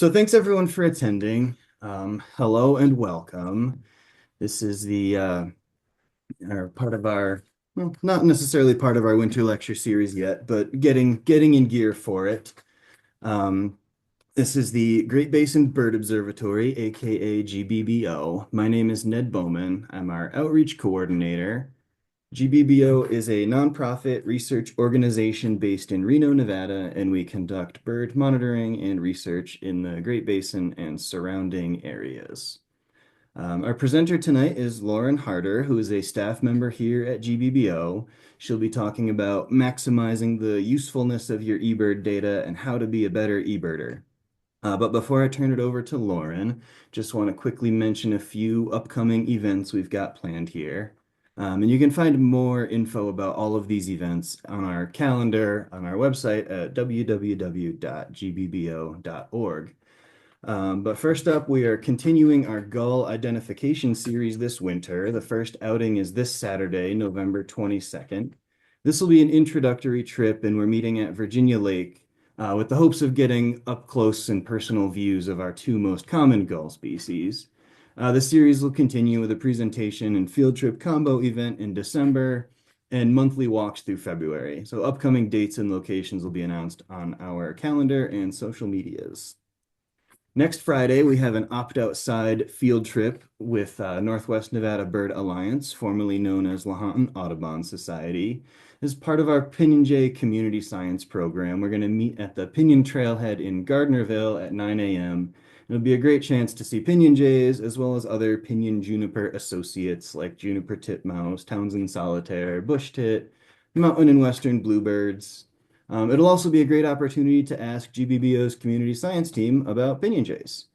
So thanks everyone for attending. Hello and welcome. This is the part of our, well, not necessarily part of our winter lecture series yet, but getting in gear for it. Um, this is the Great Basin Bird Observatory, aka GBBO. My name is Ned Bowman. I'm our outreach coordinator. GBBO is a nonprofit research organization based in Reno, Nevada, and we conduct bird monitoring and research in the Great Basin and surrounding areas. Our presenter tonight is Lauren Harter, who is a staff member here at GBBO. She'll be talking about maximizing the usefulness of your eBird data and how to be a better eBirder. But before I turn it over to Lauren, just want to quickly mention a few upcoming events we've got planned here. And you can find more info about all of these events on our calendar on our website at www.gbbo.org. But first up, we are continuing our gull identification series this winter. The first outing is this Saturday, November 22nd. This will be an introductory trip, and we're meeting at Virginia Lake with the hopes of getting up close and personal views of our two most common gull species. The series will continue with a presentation and field trip combo event in December and monthly walks through February. So upcoming dates and locations will be announced on our calendar and social medias. Next Friday, we have an opt-outside field trip with Northwest Nevada Bird Alliance, formerly known as Lahontan Audubon Society. As part of our Pinyon Jay Community Science program, we're going to meet at the Pinyon Trailhead in Gardnerville at 9 a.m. It'll be a great chance to see pinyon jays as well as other pinyon juniper associates like juniper titmouse, Townsend solitaire, bush tit, mountain and western bluebirds. It'll also be a great opportunity to ask GBBO's community science team about pinyon jays.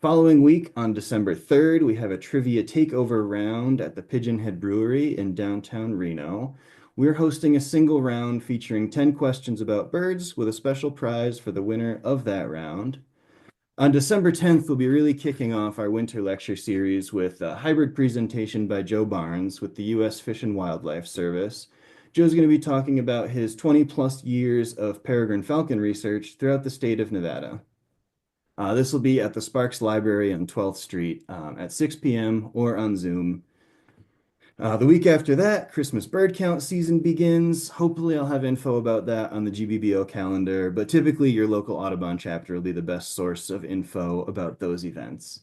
Following week, on December 3rd, we have a trivia takeover round at the Pigeon Head Brewery in downtown Reno. We're hosting a single round featuring 10 questions about birds with a special prize for the winner of that round. On December 10th, we'll be really kicking off our winter lecture series with a hybrid presentation by Joe Barnes with the U.S. Fish and Wildlife Service. Joe's going to be talking about his 20 plus years of peregrine falcon research throughout the state of Nevada. This will be at the Sparks Library on 12th Street at 6 p.m. or on Zoom. The week after that, Christmas bird count season begins. Hopefully, I'll have info about that on the GBBO calendar, but typically your local Audubon chapter will be the best source of info about those events.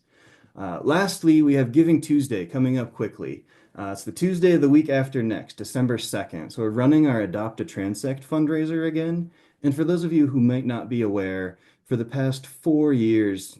Lastly, we have Giving Tuesday coming up quickly. It's the Tuesday of the week after next, December 2nd. So we're running our Adopt a Transect fundraiser again. And for those of you who might not be aware, for the past 4 years,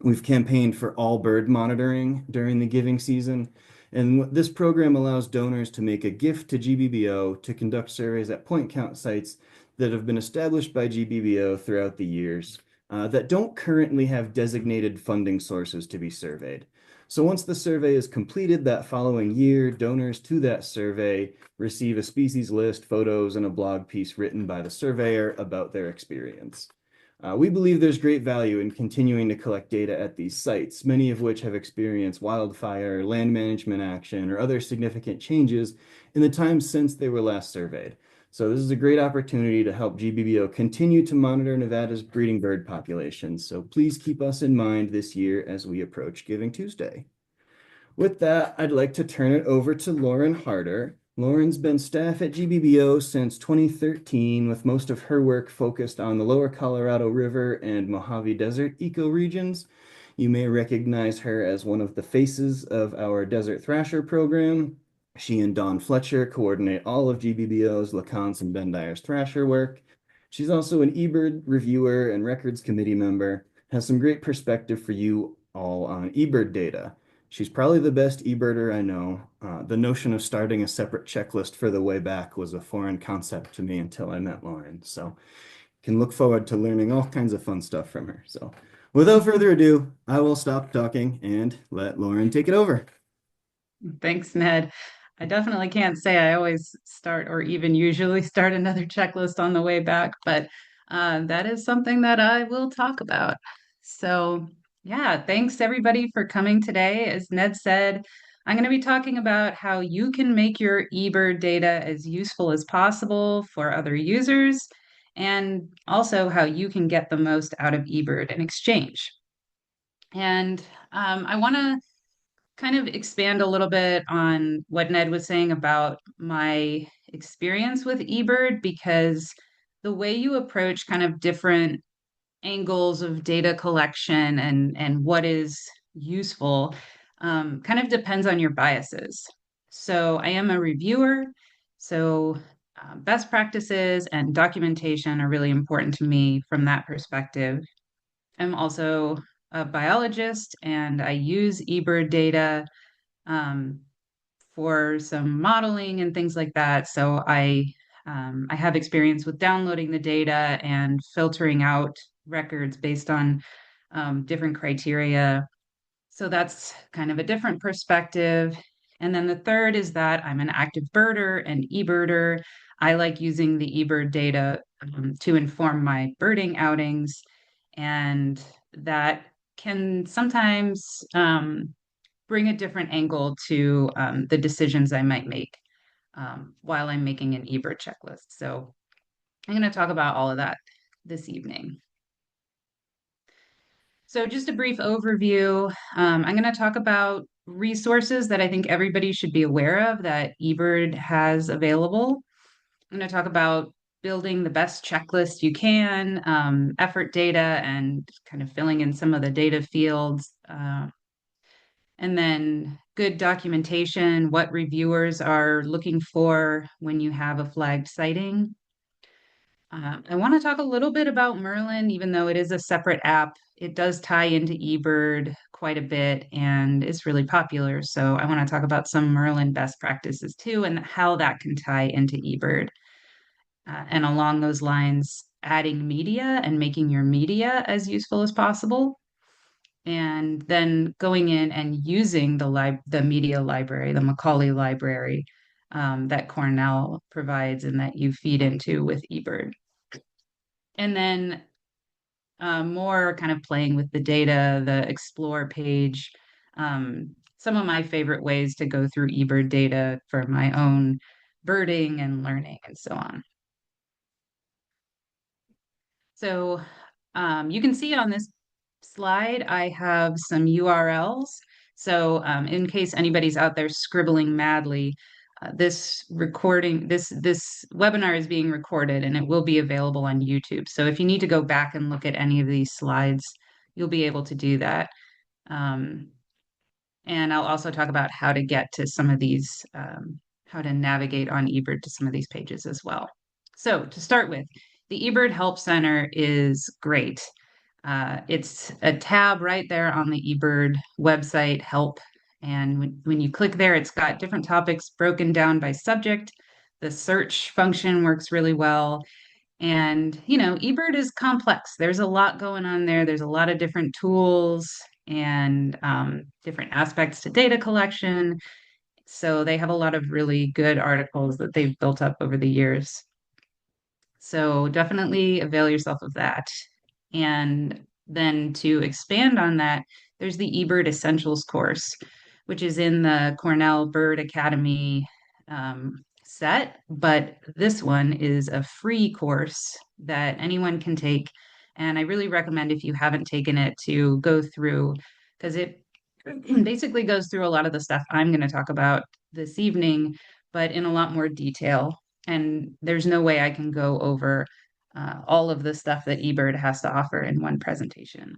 we've campaigned for all bird monitoring during the giving season. And this program allows donors to make a gift to GBBO to conduct surveys at point count sites that have been established by GBBO throughout the years that don't currently have designated funding sources to be surveyed. So once the survey is completed that following year, donors to that survey receive a species list, photos, and a blog piece written by the surveyor about their experience. We believe there's great value in continuing to collect data at these sites, many of which have experienced wildfire, land management action, or other significant changes in the time since they were last surveyed. So this is a great opportunity to help GBBO continue to monitor Nevada's breeding bird populations. So please keep us in mind this year as we approach Giving Tuesday. With that, I'd like to turn it over to Lauren Harter. Lauren's been staff at GBBO since 2013, with most of her work focused on the Lower Colorado River and Mojave Desert ecoregions. You may recognize her as one of the faces of our Desert Thrasher program. She and Dawn Fletcher coordinate all of GBBO's LeConte and Bendire's Thrasher work. She's also an eBird reviewer and records committee member, has some great perspective for you all on eBird data. She's probably the best eBirder I know. The notion of starting a separate checklist for the way back was a foreign concept to me until I met Lauren. So can look forward to learning all kinds of fun stuff from her. So without further ado, I will stop talking and let Lauren take it over. Thanks, Ned. I definitely can't say I always start or even usually start another checklist on the way back, but that is something that I will talk about. So, yeah, thanks everybody for coming today. As Ned said, I'm going to be talking about how you can make your eBird data as useful as possible for other users and also how you can get the most out of eBird in exchange. And I want to kind of expand a little bit on what Ned was saying about my experience with eBird, because the way you approach kind of different angles of data collection and what is useful kind of depends on your biases. So I am a reviewer, so best practices and documentation are really important to me from that perspective. I'm also a biologist and I use eBird data um, for some modeling and things like that. So I have experience with downloading the data and filtering out records based on different criteria. So that's kind of a different perspective. And then the third is that I'm an active birder and eBirder. I like using the eBird data to inform my birding outings, and that can sometimes bring a different angle to the decisions I might make while I'm making an eBird checklist. So I'm going to talk about all of that this evening. So just a brief overview. I'm going to talk about resources that I think everybody should be aware of that eBird has available. I'm going to talk about building the best checklist you can, effort data, and kind of filling in some of the data fields. And then good documentation, what reviewers are looking for when you have a flagged sighting. I want to talk a little bit about Merlin, even though it is a separate app. It does tie into eBird quite a bit and is really popular. So I want to talk about some Merlin best practices too and how that can tie into eBird. And along those lines, adding media and making your media as useful as possible, and then going in and using the media library, the Macaulay library that Cornell provides and that you feed into with eBird. And then more kind of playing with the data, the explore page, some of my favorite ways to go through eBird data for my own birding and learning and so on. So you can see on this slide, I have some URLs. So in case anybody's out there scribbling madly, this recording, this webinar is being recorded and it will be available on YouTube. So if you need to go back and look at any of these slides, you'll be able to do that. Um, and I'll also talk about how to get to some of these, how to navigate on eBird to some of these pages as well. So to start with, the eBird Help Center is great. It's a tab right there on the eBird website, Help. And when you click there, it's got different topics broken down by subject. The search function works really well. And, eBird is complex. There's a lot going on there. There's a lot of different tools and different aspects to data collection. So they have a lot of really good articles that they've built up over the years. So definitely avail yourself of that. And then to expand on that, there's the eBird Essentials course, which is in the Cornell Bird Academy set. But this one is a free course that anyone can take. And I really recommend, if you haven't taken it, to go through, because it basically goes through a lot of the stuff I'm going to talk about this evening, but in a lot more detail. And there's no way I can go over all of the stuff that eBird has to offer in one presentation.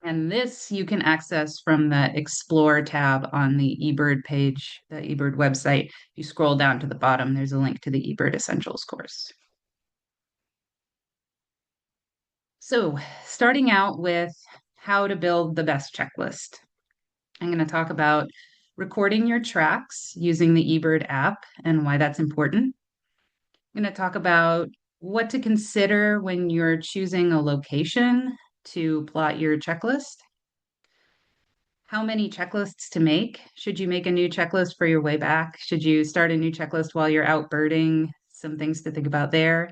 And this you can access from the Explore tab on the eBird page, the eBird website. If you scroll down to the bottom, there's a link to the eBird Essentials course. So starting out with how to build the best checklist. I'm going to talk about recording your tracks using the eBird app and why that's important. I'm going to talk about what to consider when you're choosing a location to plot your checklist. How many checklists to make? Should you make a new checklist for your way back? Should you start a new checklist while you're out birding? Some things to think about there.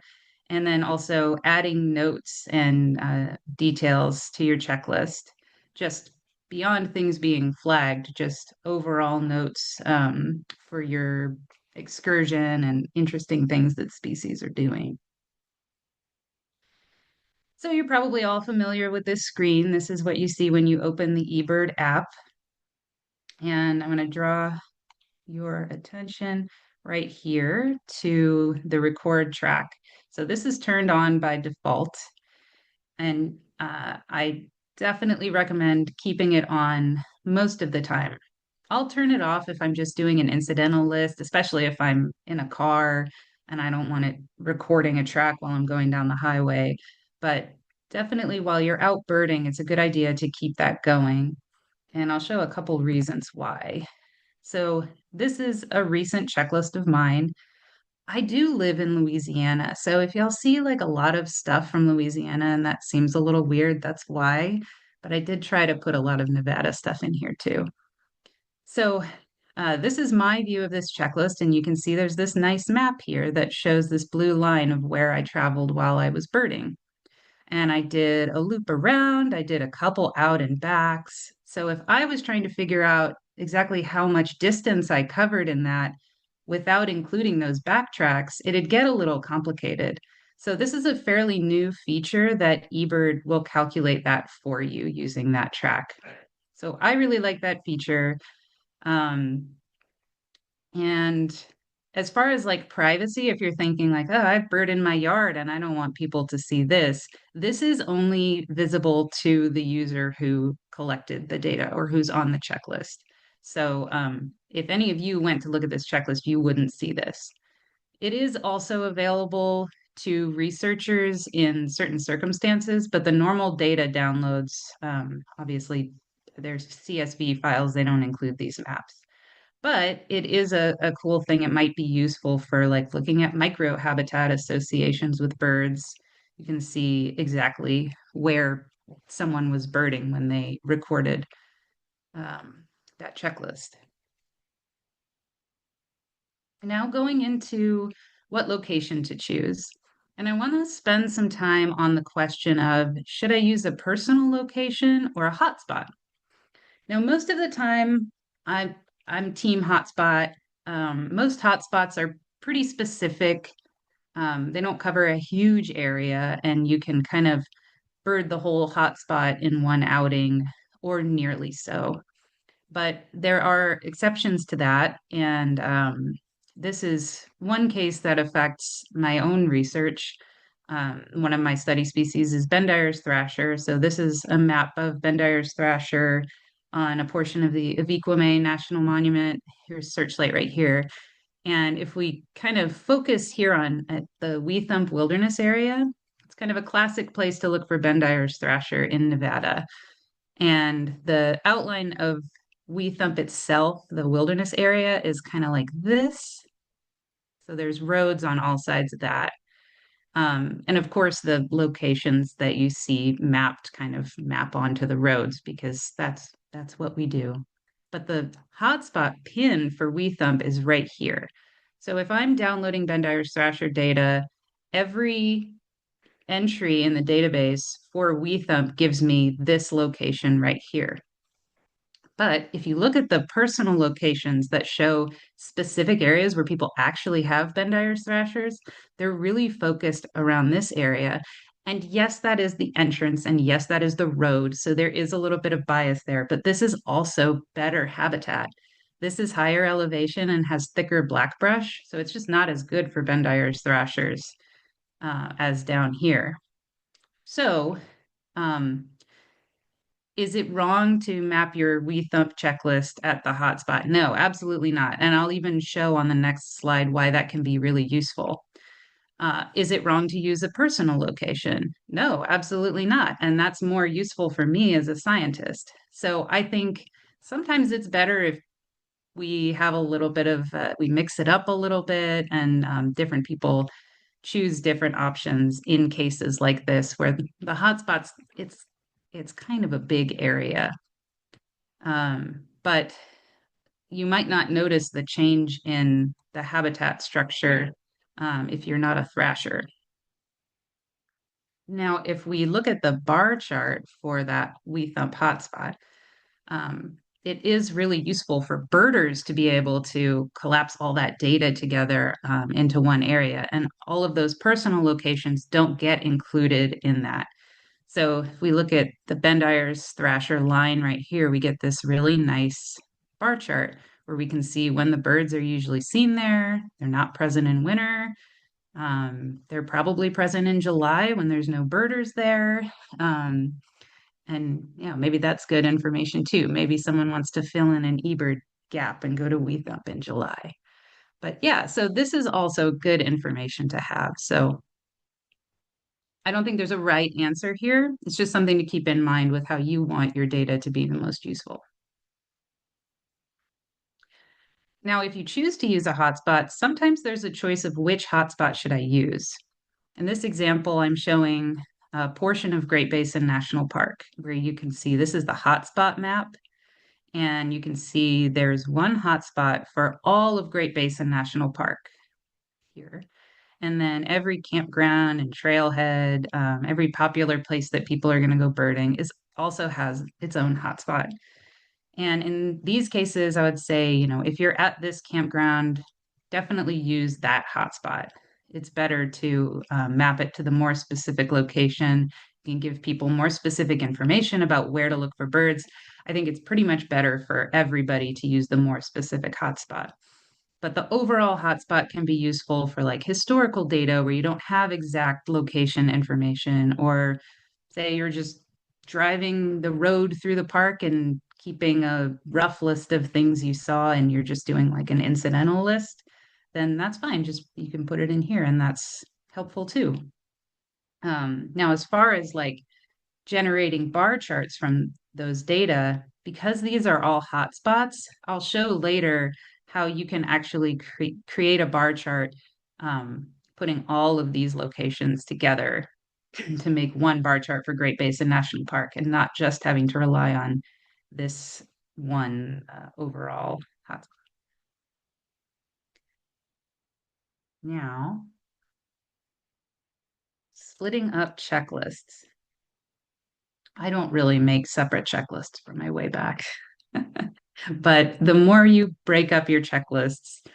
And then also adding notes and details to your checklist, just beyond things being flagged, just overall notes for your excursion and interesting things that species are doing. So you're probably all familiar with this screen. This is what you see when you open the eBird app. And I'm going to draw your attention right here to the record track. So this is turned on by default, and I definitely recommend keeping it on most of the time. I'll turn it off if I'm just doing an incidental list, especially if I'm in a car and I don't want it recording a track while I'm going down the highway. But definitely while you're out birding, it's a good idea to keep that going. And I'll show a couple reasons why. So this is a recent checklist of mine. I do live in Louisiana. So if y'all see like a lot of stuff from Louisiana and that seems a little weird, that's why. But I did try to put a lot of Nevada stuff in here too. So this is my view of this checklist, and you can see there's this nice map here that shows this blue line of where I traveled while I was birding. And I did a loop around, I did a couple out and backs. So if I was trying to figure out exactly how much distance I covered in that without including those backtracks, it'd get a little complicated. So this is a fairly new feature that eBird will calculate that for you using that track. So I really like that feature. Um, and as far as like privacy, if you're thinking like, oh, I've bird in my yard and I don't want people to see this, this is only visible to the user who collected the data or who's on the checklist. So if any of you went to look at this checklist, you wouldn't see this. It is also available to researchers in certain circumstances, but the normal data downloads, obviously, there's CSV files, they don't include these maps. But it is a cool thing. It might be useful for like looking at microhabitat associations with birds. You can see exactly where someone was birding when they recorded that checklist. Now going into what location to choose. And I want to spend some time on the question of should I use a personal location or a hotspot? Now, most of the time, I, I'm team hotspot. Most hotspots are pretty specific. They don't cover a huge area, and you can kind of bird the whole hotspot in one outing or nearly so. But there are exceptions to that. And this is one case that affects my own research. One of my study species is Bendire's thrasher. So this is a map of Bendire's thrasher on a portion of the Aviquame National Monument. Here's Searchlight right here. And if we kind of focus here on the Weethump Wilderness area, it's kind of a classic place to look for Bendire's thrasher in Nevada. And the outline of Weethump itself, the wilderness area, is kind of like this. So there's roads on all sides of that. And of course, the locations that you see mapped kind of map onto the roads because that's what we do. But the hotspot pin for WeThump is right here. So if I'm downloading Bendire's Thrasher data, every entry in the database for WeThump gives me this location right here. But if you look at the personal locations that show specific areas where people actually have Bendire's thrashers, they're really focused around this area. And yes, that is the entrance, and yes, that is the road. So there is a little bit of bias there, but this is also better habitat. This is higher elevation and has thicker black brush, so it's just not as good for Bendire's thrashers as down here. So, um, is it wrong to map your WeThump checklist at the hotspot? No, absolutely not. And I'll even show on the next slide why that can be really useful. Is it wrong to use a personal location? No, absolutely not. And that's more useful for me as a scientist. So I think sometimes it's better if we have a little bit of, we mix it up a little bit and different people choose different options in cases like this where the hotspots, it's kind of a big area. But you might not notice the change in the habitat structure if you're not a thrasher. Now, if we look at the bar chart for that We Thump hotspot, it is really useful for birders to be able to collapse all that data together into one area. And all of those personal locations don't get included in that. So if we look at the Bend-Ayers Thrasher line right here, we get this really nice bar chart where we can see when the birds are usually seen there. They're not present in winter. They're probably present in July when there's no birders there. Um, and yeah, maybe that's good information too. Maybe someone wants to fill in an eBird gap and go to Weetup in July. But yeah, so this is also good information to have. So I don't think there's a right answer here. It's just something to keep in mind with how you want your data to be the most useful. Now, if you choose to use a hotspot, sometimes there's a choice of which hotspot should I use. In this example, I'm showing a portion of Great Basin National Park where you can see this is the hotspot map. And you can see there's one hotspot for all of Great Basin National Park here. And then every campground and trailhead, every popular place that people are going to go birding is also has its own hotspot. And in these cases, I would say, if you're at this campground, definitely use that hotspot. It's better to map it to the more specific location. You can give people more specific information about where to look for birds. I think it's pretty much better for everybody to use the more specific hotspot. But the overall hotspot can be useful for like historical data where you don't have exact location information, or say you're just driving the road through the park and keeping a rough list of things you saw and you're just doing like an incidental list, then that's fine. Just you can put it in here and that's helpful too. Now, as far as like generating bar charts from those data, because these are all hotspots, I'll show later how you can actually create a bar chart, putting all of these locations together to make one bar chart for Great Basin National Park and not just having to rely on this one overall hotspot. Now, splitting up checklists. I don't really make separate checklists for my way back. But the more you break up your checklists,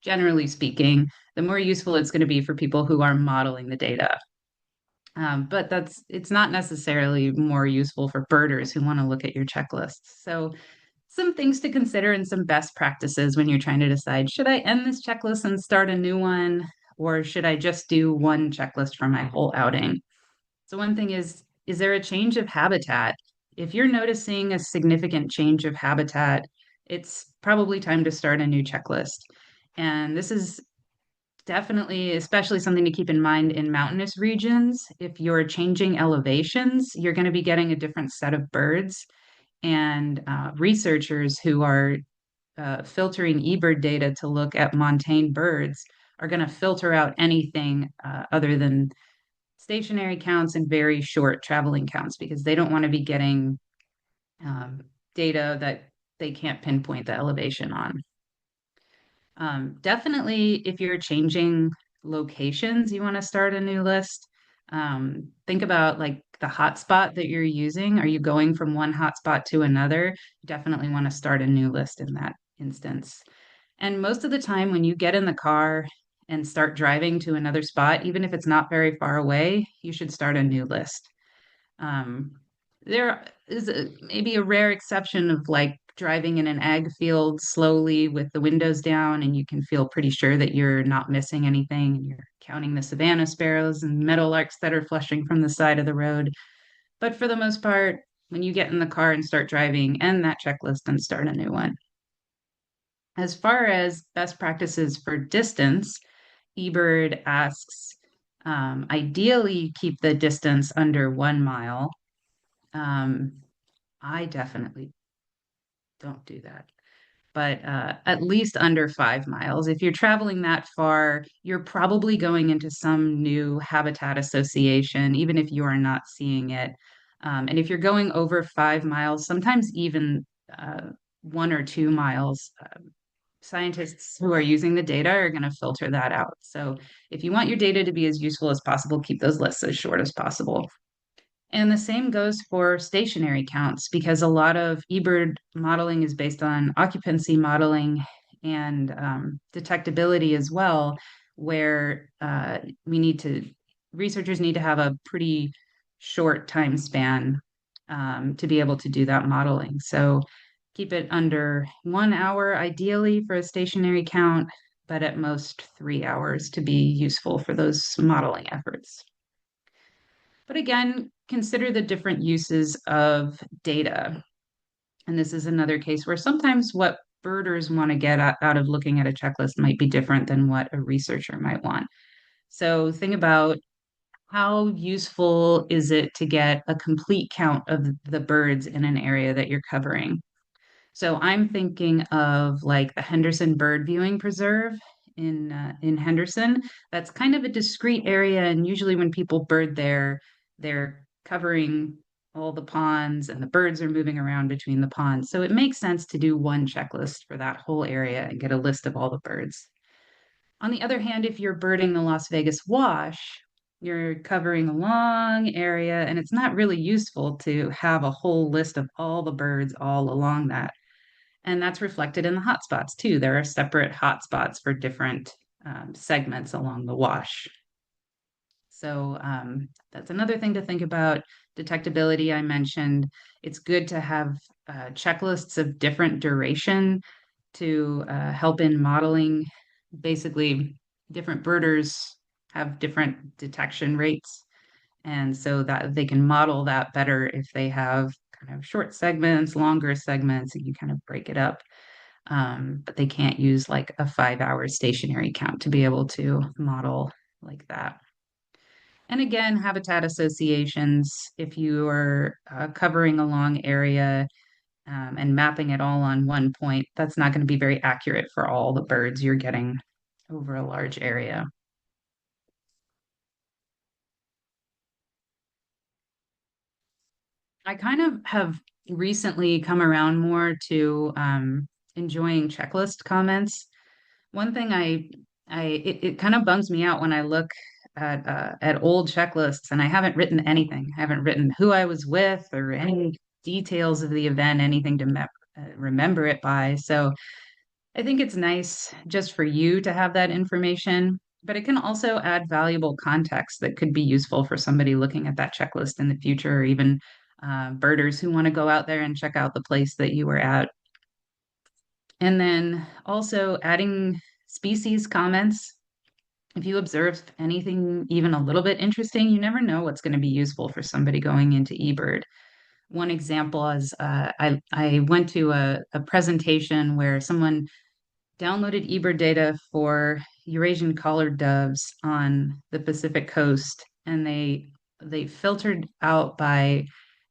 generally speaking, the more useful it's going to be for people who are modeling the data. But it's not necessarily more useful for birders who want to look at your checklists. So some things to consider and some best practices when you're trying to decide, should I end this checklist and start a new one, or should I just do one checklist for my whole outing? So one thing is there a change of habitat? If you're noticing a significant change of habitat, it's probably time to start a new checklist. And this is definitely, especially something to keep in mind in mountainous regions. If you're changing elevations, you're going to be getting a different set of birds. And researchers who are filtering eBird data to look at montane birds are going to filter out anything other than stationary counts and very short traveling counts because they don't want to be getting data that they can't pinpoint the elevation on. Definitely, if you're changing locations, you want to start a new list. Think about like the hotspot that you're using. Are you going from one hotspot to another? You definitely want to start a new list in that instance. And most of the time, when you get in the car and start driving to another spot, even if it's not very far away, you should start a new list. Um, there is maybe a rare exception of like driving in an ag field slowly with the windows down, and you can feel pretty sure that you're not missing anything, and you're counting the savanna sparrows and meadowlarks that are flushing from the side of the road. But for the most part, when you get in the car and start driving, end that checklist and start a new one. As far as best practices for distance, eBird asks, ideally keep the distance under 1 mile. I definitely don't do that, but at least under 5 miles. If you're traveling that far, you're probably going into some new habitat association, even if you are not seeing it. And if you're going over 5 miles, sometimes even 1 or 2 miles, scientists who are using the data are going to filter that out. So if you want your data to be as useful as possible, keep those lists as short as possible. And the same goes for stationary counts because a lot of eBird modeling is based on occupancy modeling and detectability as well, where researchers need to have a pretty short time span to be able to do that modeling. So keep it under 1 hour ideally for a stationary count, but at most 3 hours to be useful for those modeling efforts. But again, consider the different uses of data. And this is another case where sometimes what birders want to get out of looking at a checklist might be different than what a researcher might want. So think about how useful is it to get a complete count of the birds in an area that you're covering? So I'm thinking of like the Henderson Bird Viewing Preserve in Henderson. That's kind of a discrete area, and usually when people bird there, they're covering all the ponds, and the birds are moving around between the ponds. So it makes sense to do one checklist for that whole area and get a list of all the birds. On the other hand, if you're birding the Las Vegas Wash, you're covering a long area, and it's not really useful to have a whole list of all the birds all along that. And that's reflected in the hotspots too. There are separate hotspots for different segments along the wash. So that's another thing to think about. Detectability, I mentioned. It's good to have checklists of different duration to help in modeling. Basically, different birders have different detection rates. And so that they can model that better if they have kind of short segments, longer segments, and you kind of break it up. But they can't use like a 5 hour stationary count to be able to model like that. And again, habitat associations, if you are covering a long area and mapping it all on one point, that's not going to be very accurate for all the birds you're getting over a large area. I kind of have recently come around more to enjoying checklist comments. One thing it kind of bums me out when I look at old checklists and I haven't written anything. I haven't written who I was with or any details of the event, anything to remember it by. So I think it's nice just for you to have that information, but it can also add valuable context that could be useful for somebody looking at that checklist in the future, or even birders who want to go out there and check out the place that you were at. And then also adding species comments. If you observe anything even a little bit interesting, you never know what's going to be useful for somebody going into eBird. One example is I went to a presentation where someone downloaded eBird data for Eurasian collared doves on the Pacific coast, and they filtered out by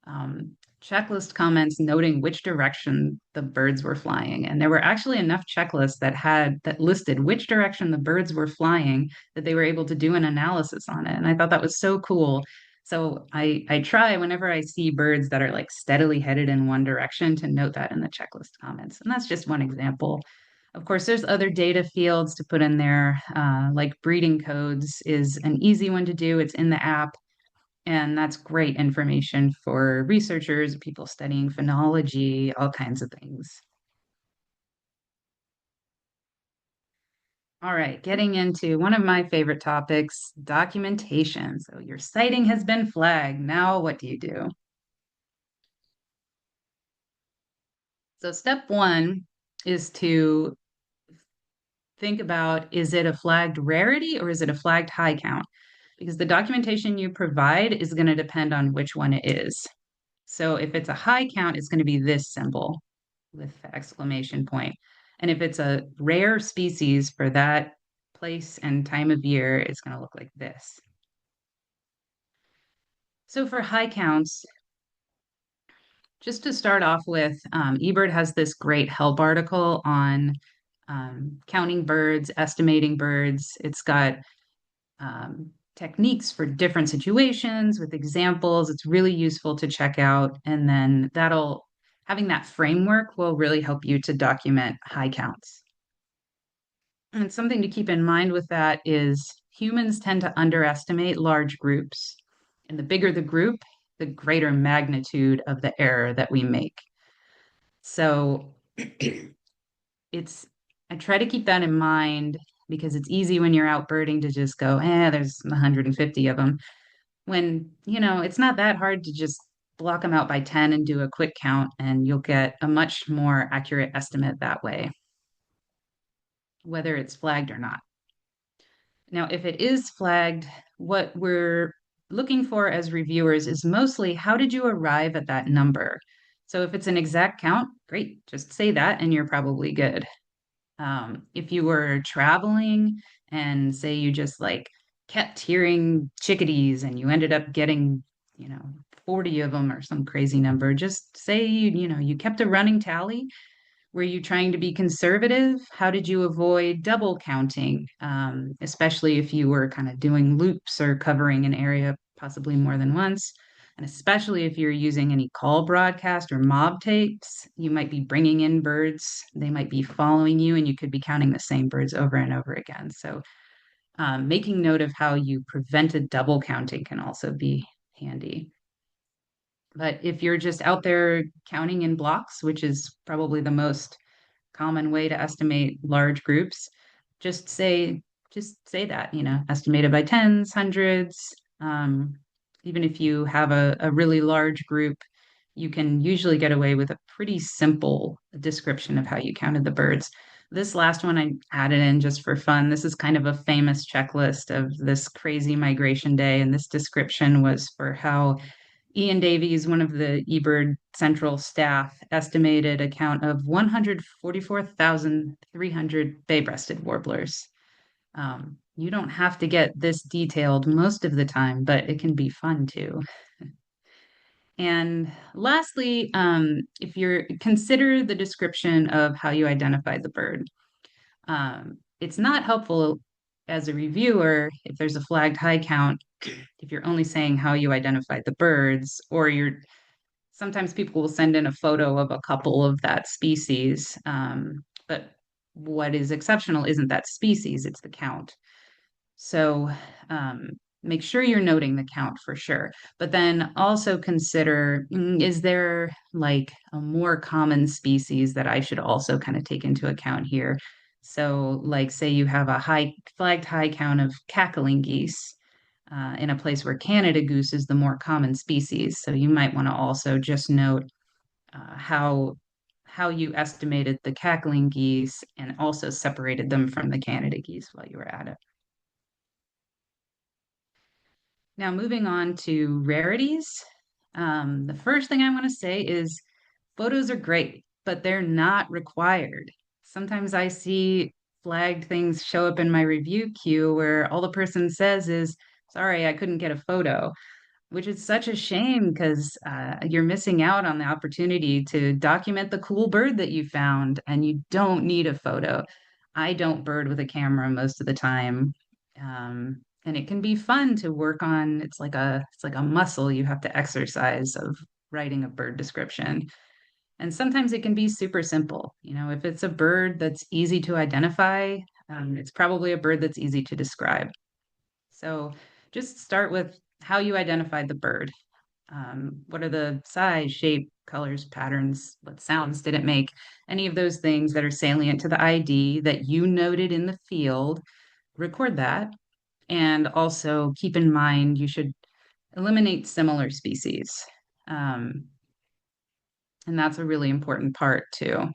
um, checklist comments noting which direction the birds were flying. And there were actually enough checklists that listed which direction the birds were flying that they were able to do an analysis on it. And I thought that was so cool. So I try whenever I see birds that are like steadily headed in one direction to note that in the checklist comments. And that's just one example. Of course, there's other data fields to put in there, like breeding codes is an easy one to do. It's in the app, and that's great information for researchers, people studying phenology, all kinds of things. All right, getting into one of my favorite topics, documentation. So your sighting has been flagged. Now what do you do? So step one is to think about, is it a flagged rarity or is it a flagged high count? Because the documentation you provide is going to depend on which one it is. So if it's a high count, it's going to be this symbol with the exclamation point. And if it's a rare species for that place and time of year, it's going to look like this. So for high counts, just to start off with, eBird has this great help article on counting birds, estimating birds. It's got techniques for different situations with examples. It's really useful to check out. And then having that framework will really help you to document high counts. And something to keep in mind with that is humans tend to underestimate large groups. And the bigger the group, the greater magnitude of the error that we make. So it's, I try to keep that in mind because it's easy when you're out birding to just go, there's 150 of them. When, it's not that hard to just block them out by 10 and do a quick count, and you'll get a much more accurate estimate that way, whether it's flagged or not. Now, if it is flagged, what we're looking for as reviewers is mostly how did you arrive at that number? So if it's an exact count, great, just say that and you're probably good. If you were traveling and say you just like kept hearing chickadees and you ended up getting, you know, 40 of them or some crazy number, just say you kept a running tally. Were you trying to be conservative? How did you avoid double counting, especially if you were kind of doing loops or covering an area possibly more than once? And especially if you're using any call broadcast or mob tapes, you might be bringing in birds. They might be following you, and you could be counting the same birds over and over again. So, making note of how you prevented double counting can also be handy. But if you're just out there counting in blocks, which is probably the most common way to estimate large groups, just say that, estimated by tens, hundreds. Even if you have a really large group, you can usually get away with a pretty simple description of how you counted the birds. This last one I added in just for fun. This is kind of a famous checklist of this crazy migration day, and this description was for how Ian Davies, one of the eBird central staff, estimated a count of 144,300 bay-breasted warblers. You don't have to get this detailed most of the time, but it can be fun too. And lastly, if you're consider the description of how you identified the bird. It's not helpful as a reviewer if there's a flagged high count, if you're only saying how you identified the birds, or you're sometimes people will send in a photo of a couple of that species. But what is exceptional isn't that species, it's the count. So um, make sure you're noting the count for sure. But then also consider, is there like a more common species that I should also kind of take into account here? So, like, say you have a high flagged high count of cackling geese in a place where Canada goose is the more common species. So you might want to also just note how you estimated the cackling geese and also separated them from the Canada geese while you were at it. Now, moving on to rarities. The first thing I want to say is photos are great, but they're not required. Sometimes I see flagged things show up in my review queue where all the person says is, sorry, I couldn't get a photo, which is such a shame because you're missing out on the opportunity to document the cool bird that you found, and you don't need a photo. I don't bird with a camera most of the time, and it can be fun to work on. It's like a muscle you have to exercise of writing a bird description. And sometimes it can be super simple. If it's a bird that's easy to identify, it's probably a bird that's easy to describe. So just start with how you identified the bird. What are the size, shape, colors, patterns? What sounds did it make? Any of those things that are salient to the ID that you noted in the field, record that. And also keep in mind you should eliminate similar species. Um, and that's a really important part too.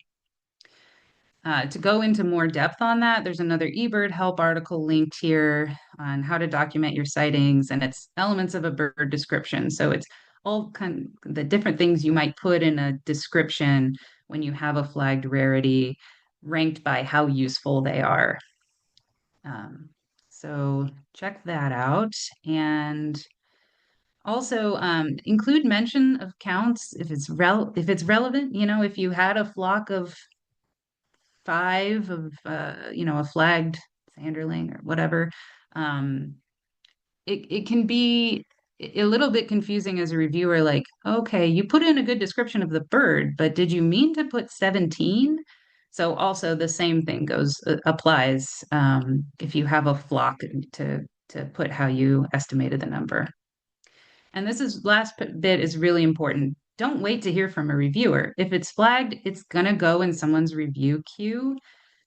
To go into more depth on that, there's another eBird help article linked here on how to document your sightings, and it's elements of a bird description. So it's all kind of the different things you might put in a description when you have a flagged rarity, ranked by how useful they are. Um, so check that out, and also include mention of counts if it's relevant. If you had a flock of five of a flagged sanderling or whatever, um, it can be a little bit confusing as a reviewer. Like, okay, you put in a good description of the bird, but did you mean to put 17? So also the same thing applies if you have a flock to put how you estimated the number. And this is last bit is really important. Don't wait to hear from a reviewer. If it's flagged, it's going to go in someone's review queue.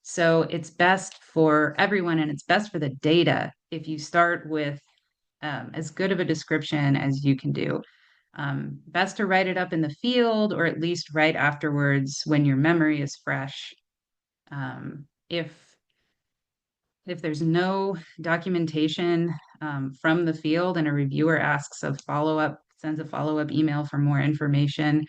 So it's best for everyone and it's best for the data if you start with as good of a description as you can do. Best to write it up in the field or at least right afterwards when your memory is fresh. If there's no documentation from the field and a reviewer asks a follow up, sends a follow up email for more information,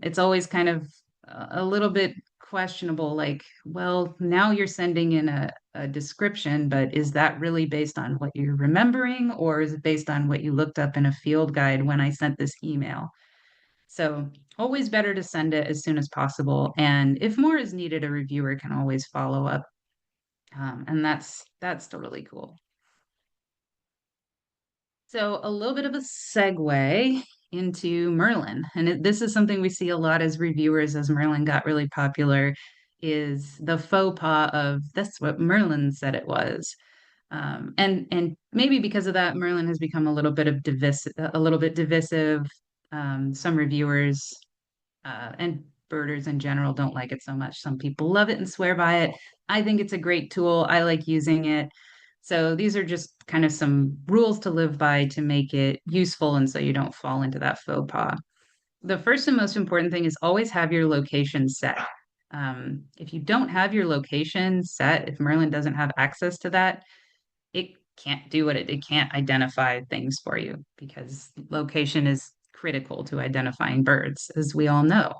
it's always kind of a little bit questionable. Like, well, now you're sending in a description, but is that really based on what you're remembering, or is it based on what you looked up in a field guide when I sent this email? So, always better to send it as soon as possible. And if more is needed, a reviewer can always follow up, and that's totally cool. So a little bit of a segue into Merlin, and this is something we see a lot as reviewers as Merlin got really popular, is the faux pas of that's what Merlin said it was. And maybe because of that, Merlin has become a little bit divisive. Some reviewers and birders in general don't like it so much. Some people love it and swear by it. I think it's a great tool. I like using it. So these are just kind of some rules to live by to make it useful and so you don't fall into that faux pas. The first and most important thing is always have your location set. If you don't have your location set, if Merlin doesn't have access to that, it can't do it can't identify things for you because location is critical to identifying birds, as we all know.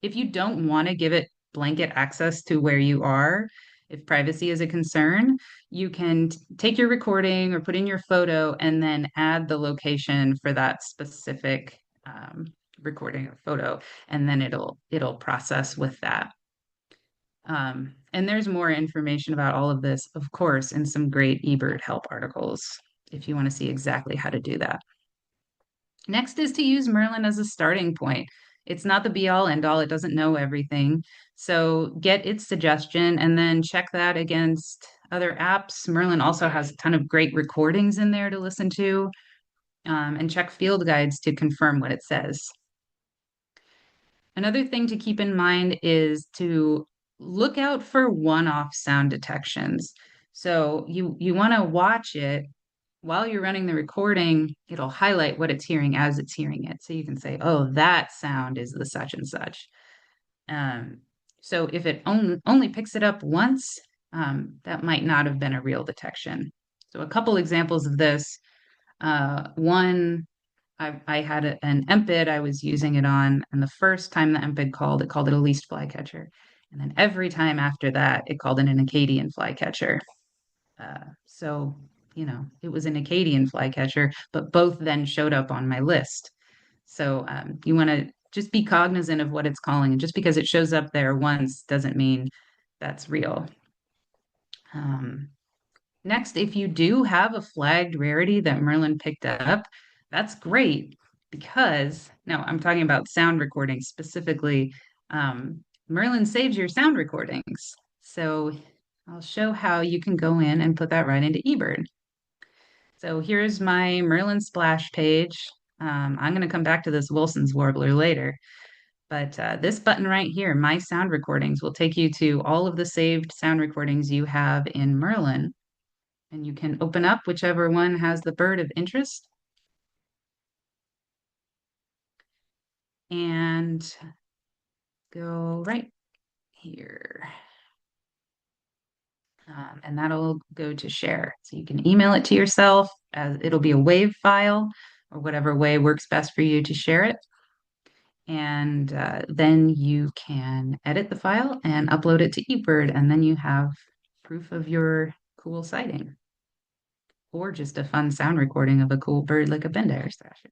If you don't want to give it blanket access to where you are, if privacy is a concern, you can take your recording or put in your photo and then add the location for that specific recording or photo, and then it'll process with that. And there's more information about all of this, of course, in some great eBird help articles if you want to see exactly how to do that. Next is to use Merlin as a starting point. It's not the be all end all, it doesn't know everything. So get its suggestion and then check that against other apps. Merlin also has a ton of great recordings in there to listen to, and check field guides to confirm what it says. Another thing to keep in mind is to look out for one-off sound detections. So you want to watch it while you're running the recording, it'll highlight what it's hearing as it's hearing it. So you can say, oh, that sound is the such and such. Um, so if it only picks it up once, that might not have been a real detection. So a couple examples of this. One, I had an empid I was using it on, and the first time the empid called, it called it a least flycatcher. And then every time after that, it called it an Acadian flycatcher. So, it was an Acadian flycatcher, but both then showed up on my list. So you want to just be cognizant of what it's calling. And just because it shows up there once doesn't mean that's real. Um, Next, if you do have a flagged rarity that Merlin picked up, that's great because now I'm talking about sound recordings specifically. Merlin saves your sound recordings. So I'll show how you can go in and put that right into eBird. So here's my Merlin splash page. I'm going to come back to this Wilson's warbler later, but this button right here, My Sound Recordings, will take you to all of the saved sound recordings you have in Merlin. And you can open up whichever one has the bird of interest. And go right here. And that'll go to share. So you can email it to yourself as it'll be a WAV file or whatever way works best for you to share it. And then you can edit the file and upload it to eBird, and then you have proof of your cool sighting or just a fun sound recording of a cool bird like a bend-air thrasher.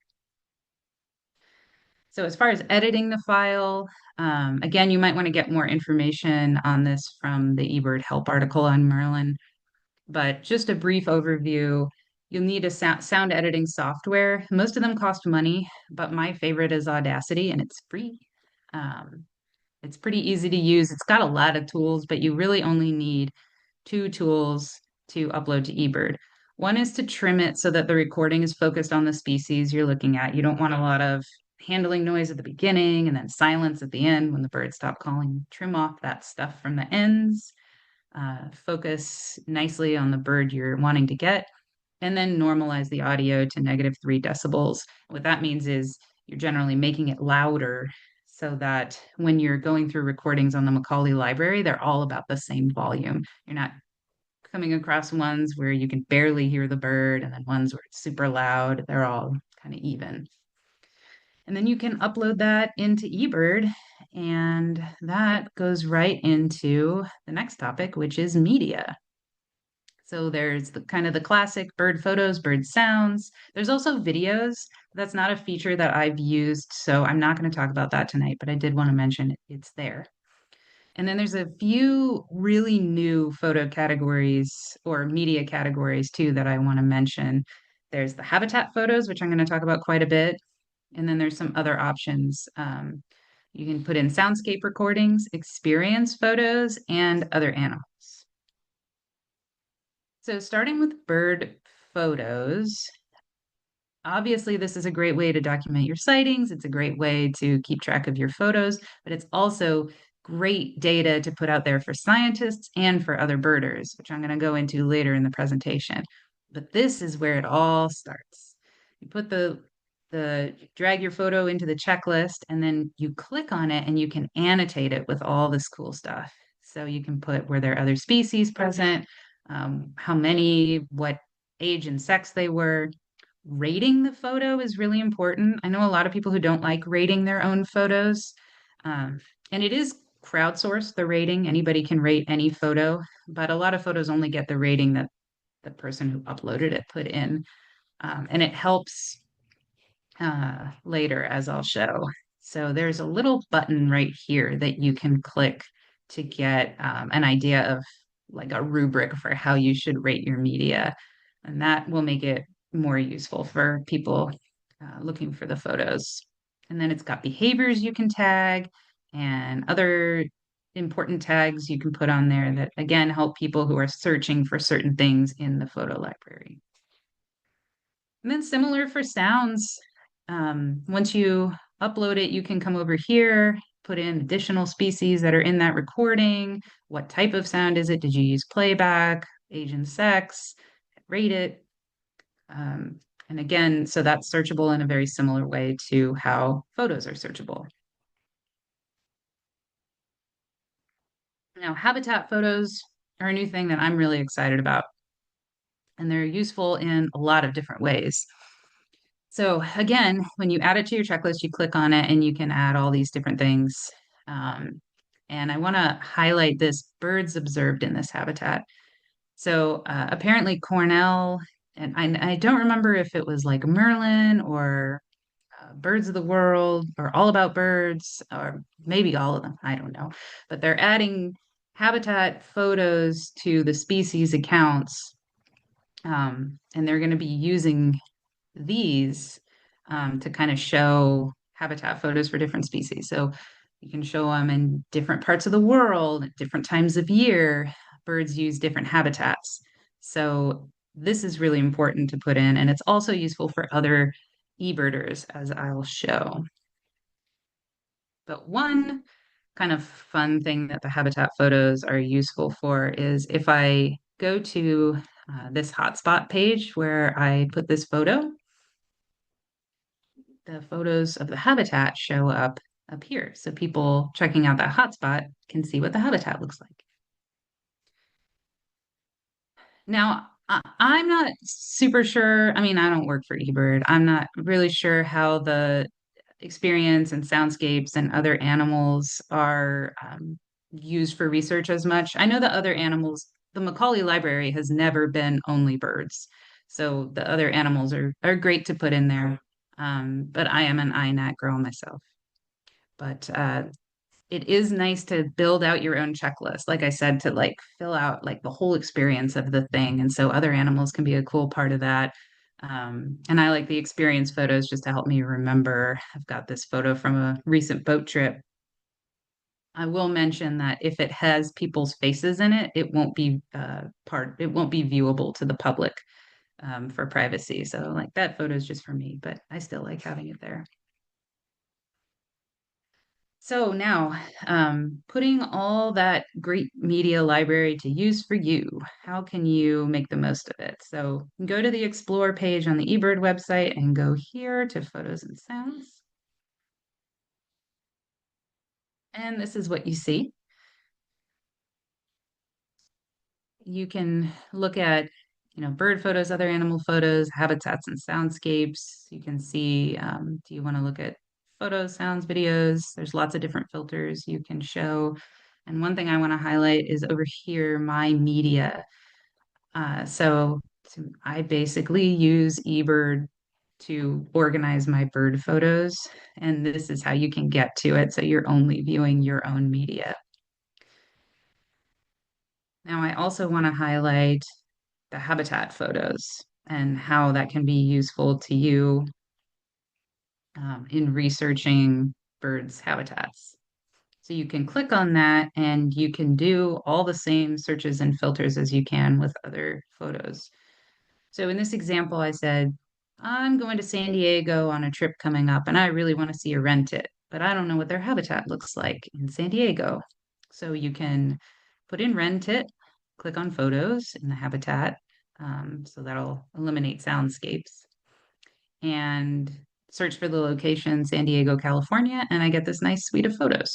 So as far as editing the file, again, you might want to get more information on this from the eBird help article on Merlin, but just a brief overview. You'll need a sound editing software. Most of them cost money, but my favorite is Audacity, and it's free. Um, it's pretty easy to use. It's got a lot of tools, but you really only need two tools to upload to eBird. One is to trim it so that the recording is focused on the species you're looking at. You don't want a lot of handling noise at the beginning and then silence at the end when the birds stop calling. Trim off that stuff from the ends, focus nicely on the bird you're wanting to get, and then normalize the audio to -3 decibels. What that means is you're generally making it louder so that when you're going through recordings on the Macaulay Library, they're all about the same volume. You're not coming across ones where you can barely hear the bird and then ones where it's super loud. They're all kind of even. And then you can upload that into eBird, and that goes right into the next topic, which is media. So there's the kind of the classic bird photos, bird sounds. There's also videos. That's not a feature that I've used, so I'm not going to talk about that tonight, but I did want to mention it's there. And then there's a few really new photo categories or media categories too that I want to mention. There's the habitat photos, which I'm going to talk about quite a bit. And then there's some other options. You can put in soundscape recordings, experience photos, and other animals. So starting with bird photos, obviously, this is a great way to document your sightings. It's a great way to keep track of your photos, but it's also great data to put out there for scientists and for other birders, which I'm going to go into later in the presentation. But this is where it all starts. You put the drag your photo into the checklist, and then you click on it and you can annotate it with all this cool stuff. So you can put were there other species present, how many, what age and sex they were. Rating the photo is really important. I know a lot of people who don't like rating their own photos. Um, and it is crowdsourced, the rating. Anybody can rate any photo, but a lot of photos only get the rating that the person who uploaded it put in. And it helps later, as I'll show. So there's a little button right here that you can click to get an idea of like a rubric for how you should rate your media. And that will make it more useful for people looking for the photos. And then it's got behaviors you can tag and other important tags you can put on there that again help people who are searching for certain things in the photo library. And then similar for sounds. Once you upload it, you can come over here, put in additional species that are in that recording. What type of sound is it? Did you use playback, age and sex, rate it? Um, and again, so that's searchable in a very similar way to how photos are searchable. Now, habitat photos are a new thing that I'm really excited about, and they're useful in a lot of different ways. So again, when you add it to your checklist, you click on it and you can add all these different things. Um, and I want to highlight this birds observed in this habitat. So apparently Cornell, and I don't remember if it was like Merlin or Birds of the World or All About Birds or maybe all of them. I don't know. But they're adding habitat photos to the species accounts. And they're going to be using these to kind of show habitat photos for different species. So you can show them in different parts of the world, at different times of year. Birds use different habitats. So this is really important to put in, and it's also useful for other eBirders, as I'll show. But one kind of fun thing that the habitat photos are useful for is if I go to this hotspot page where I put this photo, the photos of the habitat show up here. So people checking out that hotspot can see what the habitat looks like. Now, I'm not super sure. I mean, I don't work for eBird. I'm not really sure how the experience and soundscapes and other animals are used for research as much. I know that other animals, the Macaulay Library has never been only birds. So the other animals are great to put in there. But I am an INAT girl myself. But it is nice to build out your own checklist, like I said, to like fill out like the whole experience of the thing. And so other animals can be a cool part of that. And I like the experience photos just to help me remember. I've got this photo from a recent boat trip. I will mention that if it has people's faces in it, it won't be it won't be viewable to the public. for privacy. So like that photo is just for me, but I still like having it there. So now, putting all that great media library to use for you, how can you make the most of it? So go to the Explore page on the eBird website and go here to Photos and Sounds. And this is what you see. You can look at, bird photos, other animal photos, habitats and soundscapes. You can see, do you want to look at photos, sounds, videos? There's lots of different filters you can show. And one thing I want to highlight is over here, my media. So I basically use eBird to organize my bird photos, and this is how you can get to it. So you're only viewing your own media. Now, I also want to highlight the habitat photos and how that can be useful to you in researching birds' habitats. So you can click on that and you can do all the same searches and filters as you can with other photos. So in this example, I said, I'm going to San Diego on a trip coming up and I really want to see a rent it, but I don't know what their habitat looks like in San Diego. So you can put in rent it, click on photos in the habitat. So that'll eliminate soundscapes and search for the location San Diego, California, and I get this nice suite of photos.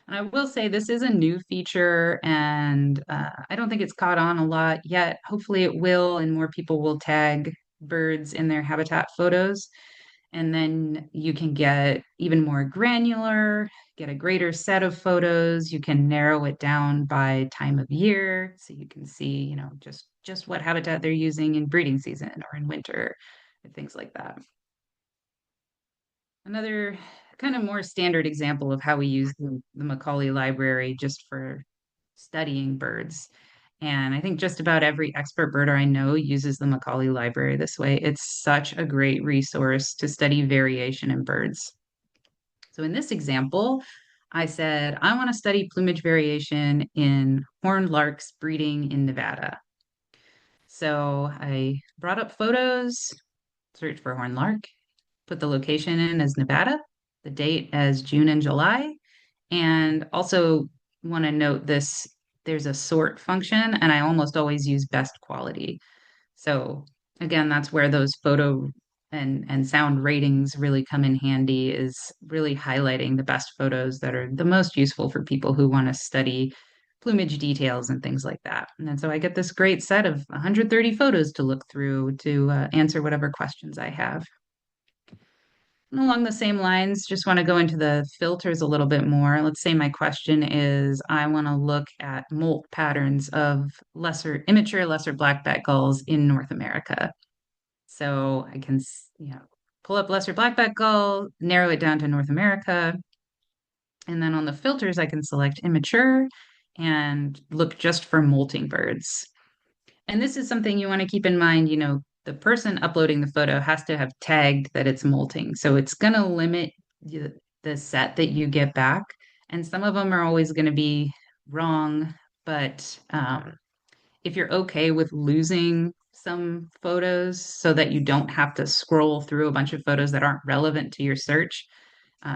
And I will say this is a new feature, and I don't think it's caught on a lot yet. Hopefully, it will, and more people will tag birds in their habitat photos. And then you can get even more granular, get a greater set of photos. You can narrow it down by time of year, so you can see, just what habitat they're using in breeding season or in winter, and things like that. Another kind of more standard example of how we use the Macaulay Library just for studying birds. And I think just about every expert birder I know uses the Macaulay Library this way. It's such a great resource to study variation in birds. So in this example, I said, I want to study plumage variation in horned larks breeding in Nevada. So I brought up photos, searched for horned lark, put the location in as Nevada, the date as June and July, and also want to note this, there's a sort function, and I almost always use best quality. So again, that's where those photo and sound ratings really come in handy, is really highlighting the best photos that are the most useful for people who want to study plumage details and things like that. And then so I get this great set of 130 photos to look through to answer whatever questions I have. And along the same lines, just want to go into the filters a little bit more. Let's say my question is, I want to look at molt patterns of immature, lesser blackback gulls in North America. So I can, pull up lesser blackback gull, narrow it down to North America. And then on the filters, I can select immature and look just for molting birds. And this is something you want to keep in mind, the person uploading the photo has to have tagged that it's molting. So it's going to limit the set that you get back. And some of them are always going to be wrong. But if you're okay with losing some photos so that you don't have to scroll through a bunch of photos that aren't relevant to your search,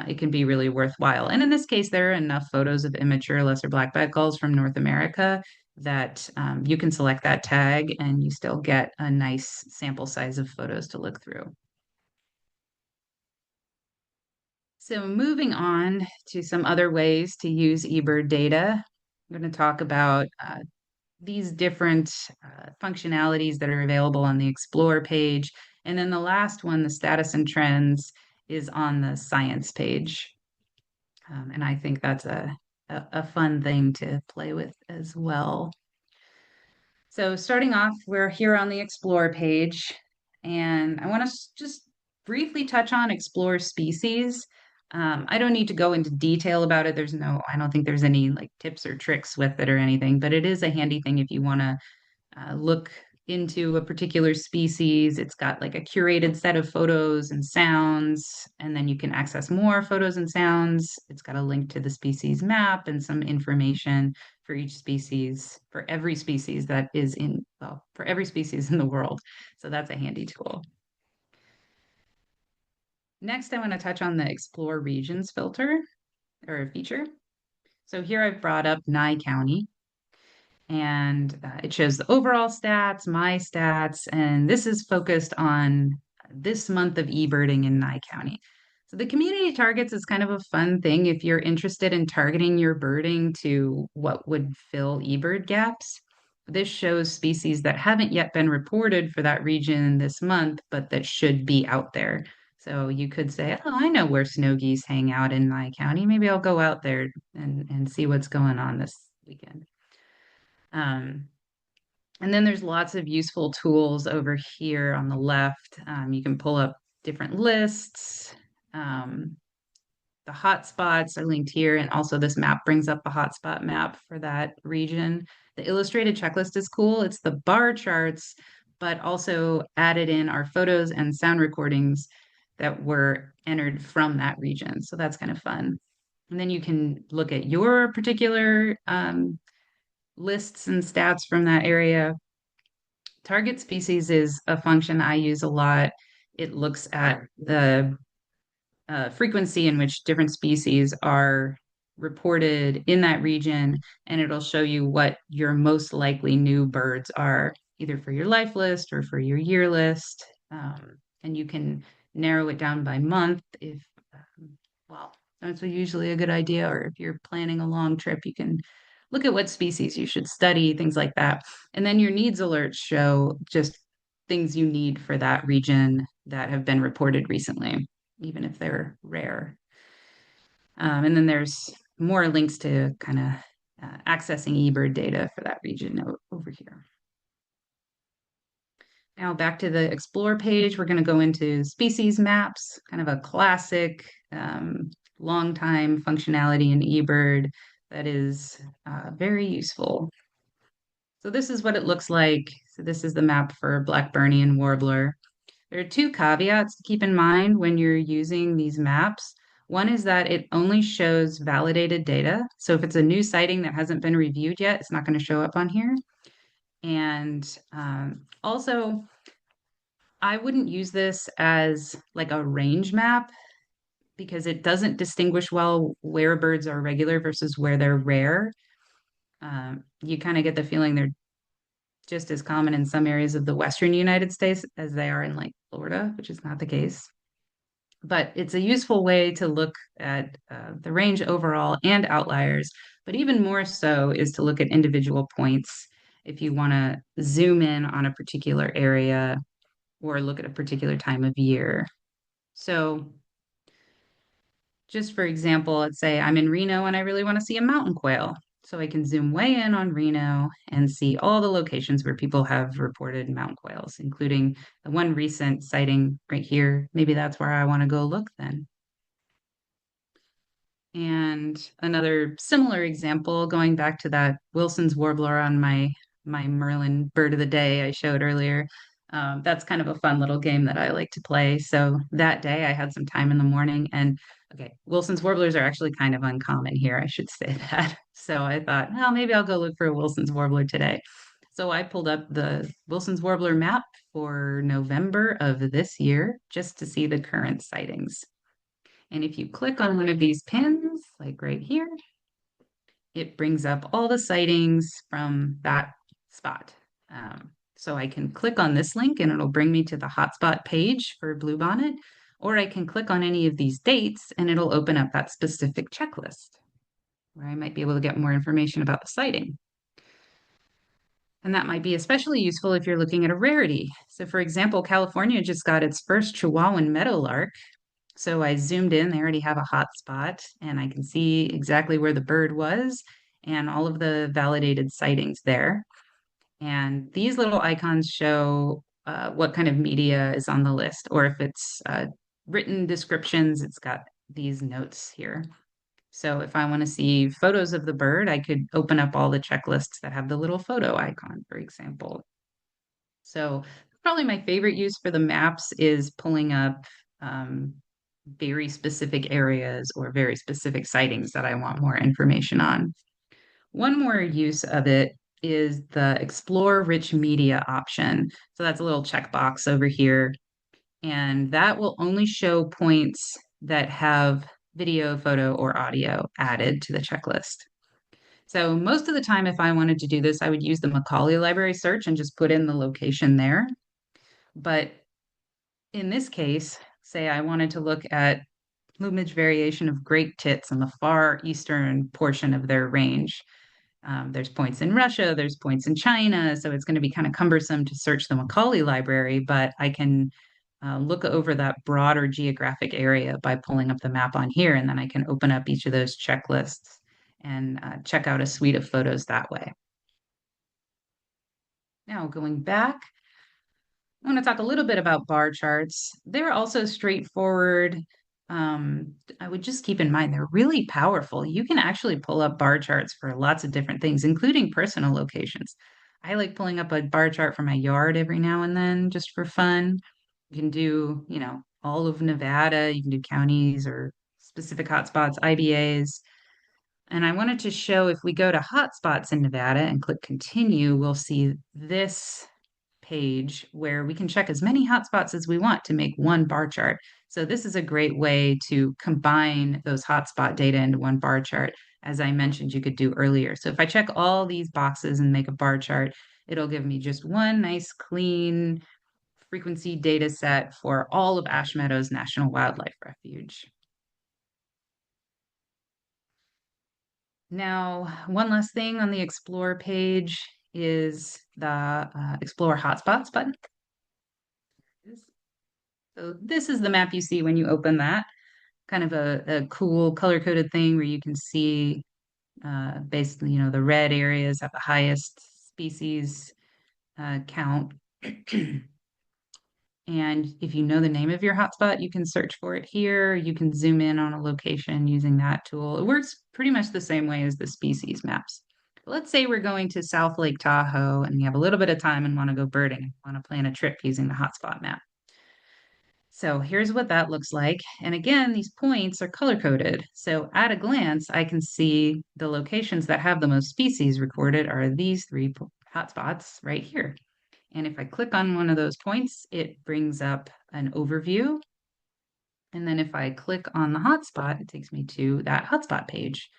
it can be really worthwhile. And in this case, there are enough photos of immature lesser blackback gulls from North America that you can select that tag and you still get a nice sample size of photos to look through. So moving on to some other ways to use eBird data, I'm going to talk about these different functionalities that are available on the Explore page. And then the last one, the status and trends, is on the science page. And I think that's a fun thing to play with as well. So starting off, we're here on the Explore page, and I want to just briefly touch on Explore species. I don't need to go into detail about it. I don't think there's any like tips or tricks with it or anything, but it is a handy thing if you want to look into a particular species. It's got like a curated set of photos and sounds, and then you can access more photos and sounds. It's got a link to the species map and some information for each species, for every species that is in, well, for every species in the world. So that's a handy tool. Next, I want to touch on the Explore Regions filter or feature. So here I've brought up Nye County, and it shows the overall stats, my stats, and this is focused on this month of eBirding in Nye County. So the community targets is kind of a fun thing if you're interested in targeting your birding to what would fill eBird gaps. This shows species that haven't yet been reported for that region this month, but that should be out there. So you could say, oh, I know where snow geese hang out in Nye County. Maybe I'll go out there and see what's going on this weekend. Um, and then there's lots of useful tools over here on the left. You can pull up different lists. Um, the hotspots are linked here, and also this map brings up the hotspot map for that region. The illustrated checklist is cool. It's the bar charts, but also added in our photos and sound recordings that were entered from that region. So that's kind of fun. And then you can look at your particular lists and stats from that area. Target species is a function I use a lot. It looks at the frequency in which different species are reported in that region, and it'll show you what your most likely new birds are, either for your life list or for your year list. And you can narrow it down by month if, well, that's usually a good idea. Or if you're planning a long trip, you can look at what species you should study, things like that. And then your needs alerts show just things you need for that region that have been reported recently, even if they're rare. And then there's more links to kind of accessing eBird data for that region over here. Now back to the Explore page, we're going to go into species maps, kind of a classic long time functionality in eBird that is very useful. So this is what it looks like. So this is the map for Blackburnian warbler. There are two caveats to keep in mind when you're using these maps. One is that it only shows validated data. So if it's a new sighting that hasn't been reviewed yet, it's not going to show up on here. And also, I wouldn't use this as like a range map because it doesn't distinguish well where birds are regular versus where they're rare. You kind of get the feeling they're just as common in some areas of the Western United States as they are in like Florida, which is not the case. But it's a useful way to look at the range overall and outliers. But even more so is to look at individual points if you want to zoom in on a particular area or look at a particular time of year. So, just for example, let's say I'm in Reno and I really want to see a mountain quail. So I can zoom way in on Reno and see all the locations where people have reported mountain quails, including the one recent sighting right here. Maybe that's where I want to go look then. And another similar example, going back to that Wilson's warbler on my Merlin bird of the day I showed earlier. That's kind of a fun little game that I like to play. So that day I had some time in the morning, and okay, Wilson's warblers are actually kind of uncommon here, I should say that. So I thought, well, maybe I'll go look for a Wilson's warbler today. So I pulled up the Wilson's warbler map for November of this year just to see the current sightings. And if you click on one of these pins, like right here, it brings up all the sightings from that spot. So I can click on this link and it'll bring me to the hotspot page for bluebonnet, or I can click on any of these dates and it'll open up that specific checklist where I might be able to get more information about the sighting. And that might be especially useful if you're looking at a rarity. So for example, California just got its first Chihuahuan meadowlark. So I zoomed in, they already have a hotspot, and I can see exactly where the bird was and all of the validated sightings there. And these little icons show what kind of media is on the list, or if it's written descriptions, it's got these notes here. So if I want to see photos of the bird, I could open up all the checklists that have the little photo icon, for example. So probably my favorite use for the maps is pulling up um, very specific areas or very specific sightings that I want more information on. One more use of it is the Explore Rich Media option. So that's a little checkbox over here, and that will only show points that have video, photo, or audio added to the checklist. So most of the time, if I wanted to do this, I would use the Macaulay Library search and just put in the location there. But in this case, say I wanted to look at plumage variation of great tits in the far eastern portion of their range. There's points in Russia, there's points in China, so it's going to be kind of cumbersome to search the Macaulay Library, but I can look over that broader geographic area by pulling up the map on here, and then I can open up each of those checklists and check out a suite of photos that way. Now, going back, I want to talk a little bit about bar charts. They're also straightforward. I would just keep in mind they're really powerful. You can actually pull up bar charts for lots of different things, including personal locations. I like pulling up a bar chart for my yard every now and then just for fun. You can do, all of Nevada, you can do counties or specific hotspots, IBAs. And I wanted to show if we go to hotspots in Nevada and click continue, we'll see this page where we can check as many hotspots as we want to make one bar chart. So this is a great way to combine those hotspot data into one bar chart, as I mentioned you could do earlier. So if I check all these boxes and make a bar chart, it'll give me just one nice clean frequency data set for all of Ash Meadows National Wildlife Refuge. Now, one last thing on the Explore page is the Explore Hotspots button. So this is the map you see when you open that, kind of a cool color-coded thing where you can see basically, the red areas have the highest species count. And if you know the name of your hotspot, you can search for it here. You can zoom in on a location using that tool. It works pretty much the same way as the species maps. Let's say we're going to South Lake Tahoe and we have a little bit of time and want to go birding, want to plan a trip using the hotspot map. So here's what that looks like. And again, these points are color coded. So at a glance, I can see the locations that have the most species recorded are these three hotspots right here. And if I click on one of those points, it brings up an overview. And then if I click on the hotspot, it takes me to that hotspot page.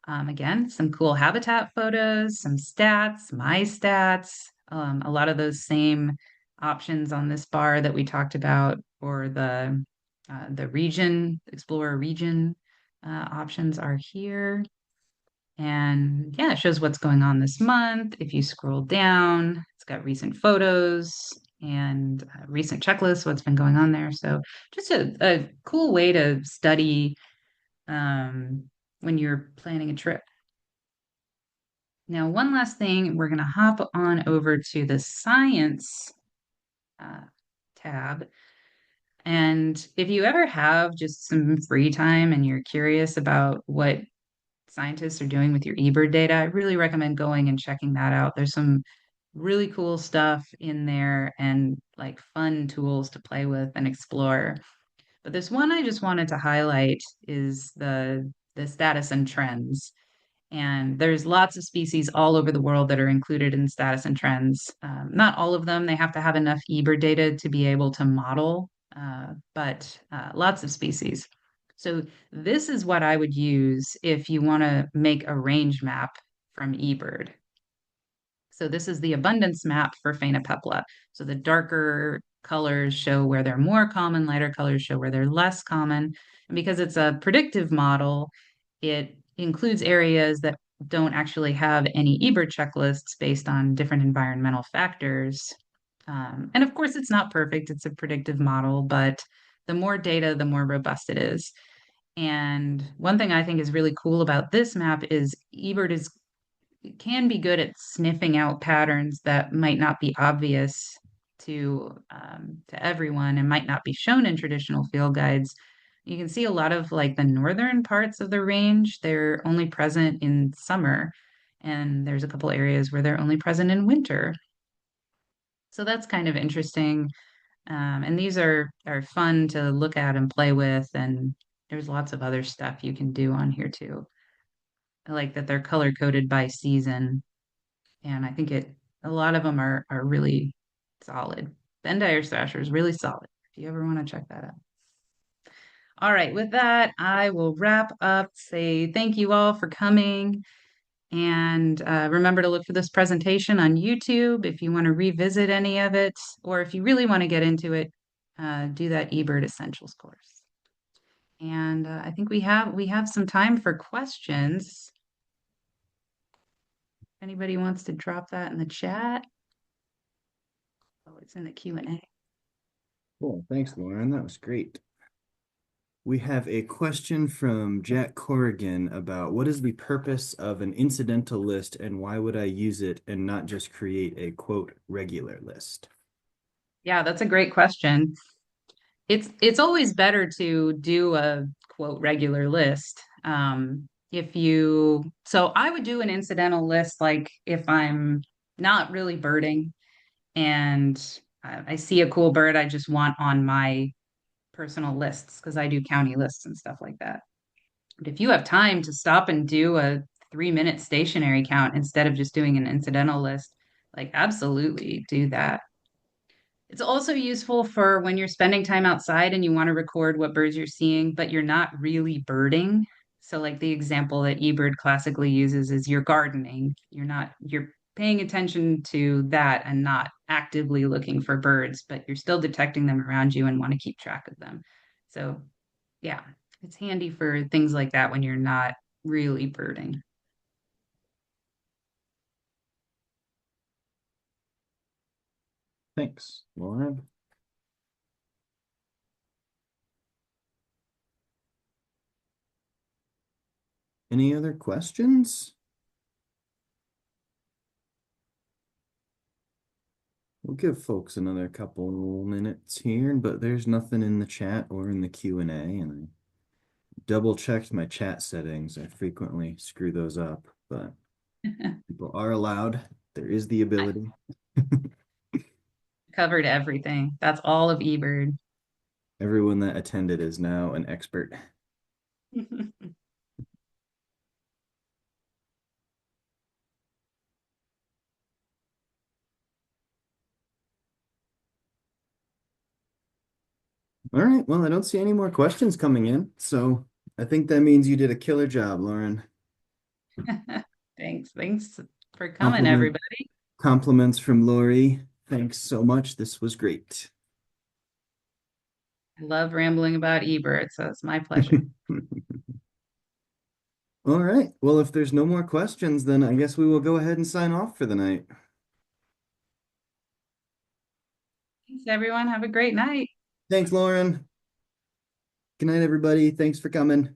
Again, some cool habitat photos, some stats, my stats, a lot of those same options on this bar that we talked about, or the region, Explorer region options are here. And yeah, it shows what's going on this month. If you scroll down, it's got recent photos and recent checklists, what's been going on there. So just a cool way to study um, when you're planning a trip. Now, one last thing, we're going to hop on over to the science uh, tab. And if you ever have just some free time and you're curious about what scientists are doing with your eBird data, I really recommend going and checking that out. There's some really cool stuff in there and like fun tools to play with and explore. But this one I just wanted to highlight is the status and trends. And there's lots of species all over the world that are included in status and trends. Not all of them, they have to have enough eBird data to be able to model, but lots of species. So this is what I would use if you want to make a range map from eBird. So this is the abundance map for Phainopepla. So the darker colors show where they're more common, lighter colors show where they're less common. And because it's a predictive model, it includes areas that don't actually have any eBird checklists based on different environmental factors. And of course, it's not perfect, it's a predictive model, but the more data, the more robust it is. And one thing I think is really cool about this map is eBird can be good at sniffing out patterns that might not be obvious to everyone and might not be shown in traditional field guides. You can see a lot of like the northern parts of the range, they're only present in summer, and there's a couple areas where they're only present in winter. So that's kind of interesting. And these are fun to look at and play with, and there's lots of other stuff you can do on here too. I like that they're color coded by season, and I think it a lot of them are really solid. Venn Thrasher is really solid. If you ever want to check that out. All right, with that, I will wrap up. Say thank you all for coming. And remember to look for this presentation on YouTube if you want to revisit any of it, or if you really want to get into it, do that eBird Essentials course. And I think we have some time for questions. If anybody wants to drop that in the chat. Oh, it's in the Q&A. Cool. Thanks, Lauren. That was great. We have a question from Jack Corrigan about what is the purpose of an incidental list and why would I use it and not just create a quote regular list? Yeah, that's a great question. It's always better to do a quote regular list. If you so I would do an incidental list like if I'm not really birding and I see a cool bird I just want on my personal lists because I do county lists and stuff like that. But if you have time to stop and do a 3-minute stationary count instead of just doing an incidental list, like absolutely do that. It's also useful for when you're spending time outside and you want to record what birds you're seeing, but you're not really birding. So, like the example that eBird classically uses is you're gardening. You're paying attention to that and not actively looking for birds, but you're still detecting them around you and want to keep track of them. So, yeah, it's handy for things like that when you're not really birding. Thanks, Lauren. Any other questions? We'll give folks another couple minutes here, but there's nothing in the chat or in the Q&A, and I double checked my chat settings. I frequently screw those up, but people are allowed. There is the I ability. covered everything. That's all of eBird. Everyone that attended is now an expert. All right. Well, I don't see any more questions coming in. So I think that means you did a killer job, Lauren. Thanks. Thanks for coming, Compliment, everybody. compliments from Lori. Thanks so much. This was great. I love rambling about eBird, so it's my pleasure. All right. Well, if there's no more questions, then I guess we will go ahead and sign off for the night. Thanks, everyone. Have a great night. Thanks, Lauren. Good night, everybody. Thanks for coming.